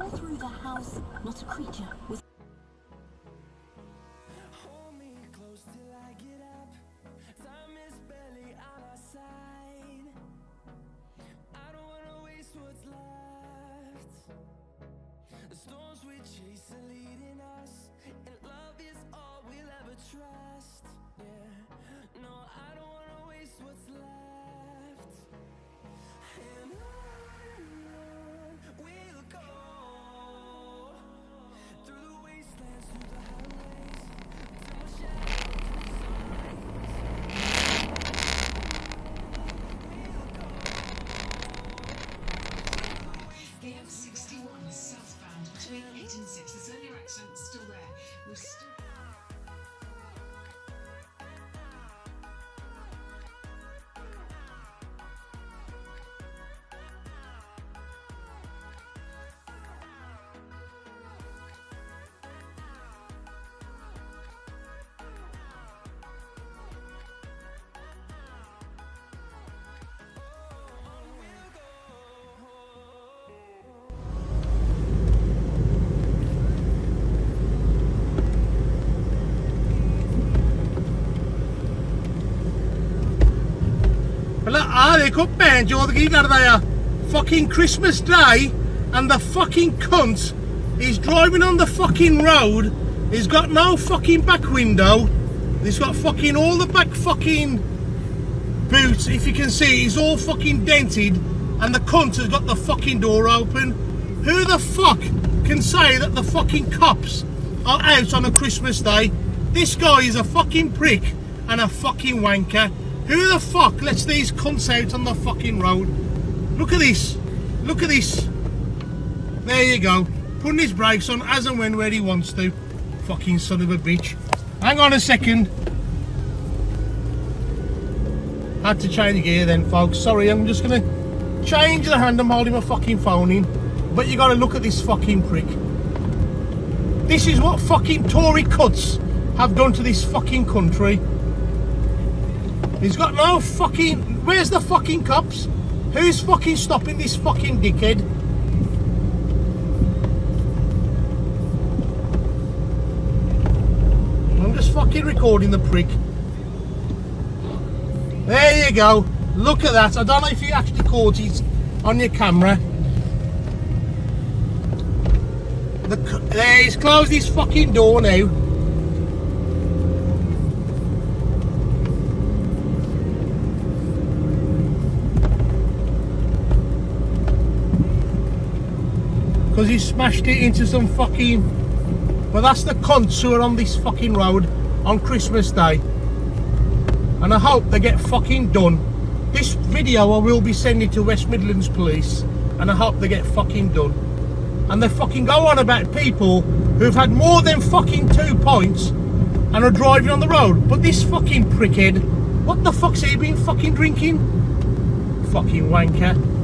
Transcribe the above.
all through the house, not a creature was. Hold me close till I get up. Time is barely on our side. I don't wanna waste what's left. The storms we chase are leading us, and love is all we'll ever trust. Yeah, no, I don't wanna waste what's left. And on we'll go, through the wastelands, through the highways, till my shadow AM61 southbound between 8 and 6. There's only your accent still there. We're still. देखो pan चौथ की करदा या fucking Christmas Day and the fucking cunt is driving on the fucking road. He's got no fucking back window. He's got fucking all the back fucking boots, if you can see, he's all fucking dented, and the cunt has got the fucking door open. Who the fuck can say that the fucking cops are out on a Christmas Day? This guy is a fucking prick and a fucking wanker. Who the fuck lets these cunts out on the fucking road? Look at this. Look at this. There you go. Putting his brakes on as and when where he wants to. Fucking son of a bitch. Hang on a second. Had to change gear then, folks. Sorry, I'm just going to change the hand I'm holding my fucking phone in. But you got to look at this fucking prick. This is what fucking Tory cuts have done to this fucking country. He's got no fucking... Where's the fucking cops? Who's fucking stopping this fucking dickhead? I'm just fucking recording the prick. There you go. Look at that. I don't know if you actually caught it on your camera. There, he's closed his fucking door now. Because he smashed it into some fucking... Well, that's the cunts who are on this fucking road on Christmas Day. And I hope they get fucking done. This video I will be sending to West Midlands Police, and I hope they get fucking done. And they fucking go on about people who've had more than fucking 2 points and are driving on the road. But this fucking prickhead, what the fuck's he been fucking drinking? Fucking wanker.